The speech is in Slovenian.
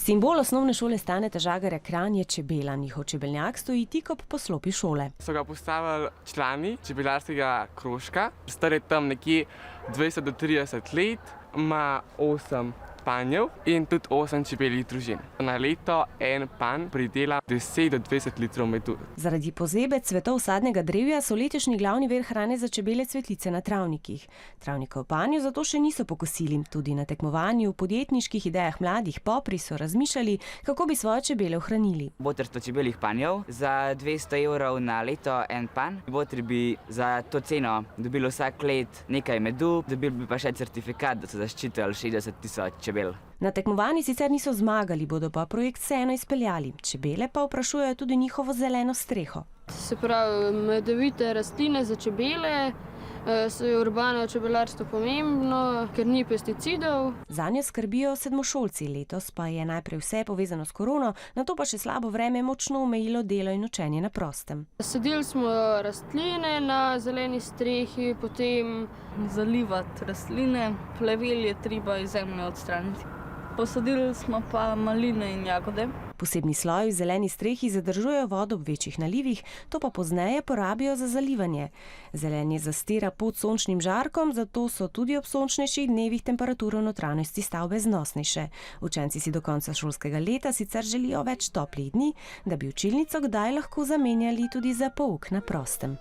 Simbol osnovne šole Staneta Žagarja Kranj je čebela. Njihov čebeljak stoji tik ob poslopju šole. So ga postavili člani čebelarskega krožka. Star je tam nekje 20 do 30 let, ima 8 panjev in tudi 8 čebeljih družin. Na leto en panj pridela 10 do 20 litrov medu. Zaradi pozebe cvetov sadnega drevja so letošnji glavni vir hrane za čebele cvetlice na travnikih. Travnika v panju zato še niso pokosili. Tudi na tekmovanju v podjetniških idejah mladih Popri so razmišljali, kako bi svoje čebele ohranili. Botrstvo čebeljih panjev za 200 evrov na leto en panj. Botri bi za to ceno dobili vsak let nekaj medu, dobili bi pa še certifikat, da so zaščitili 60 tisoč čebel. Na tekmovanju sicer niso zmagali, bodo pa projekt vseeno izpeljali. Čebele pa vprašujejo tudi njihovo zeleno streho. Se pravi, medovite rastline za čebele, je urbano čebelarstvo pomembno, ker ni pesticidov. Zanjo skrbijo sedmošolci, letos pa je najprej vse povezano s korono, nato pa še slabo vreme močno omejilo delo in učenje na prostem. Sadili smo rastline na zeleni strehi, potem zalivati rastline, plevel je treba iz zemlje odstraniti. Posadili smo pa maline in jagode. Posebni sloji v zeleni strehi zadržujejo vodo ob večjih nalivih, to pa pozneje porabijo za zalivanje. Zelenje zastira pod sončnim žarkom, zato so tudi ob sončnejših dnevih temperature v notranjosti stavbe znosnejše. Učenci si do konca šolskega leta sicer želijo več toplih dni, da bi učilnico kdaj lahko zamenjali tudi za pouk na prostem.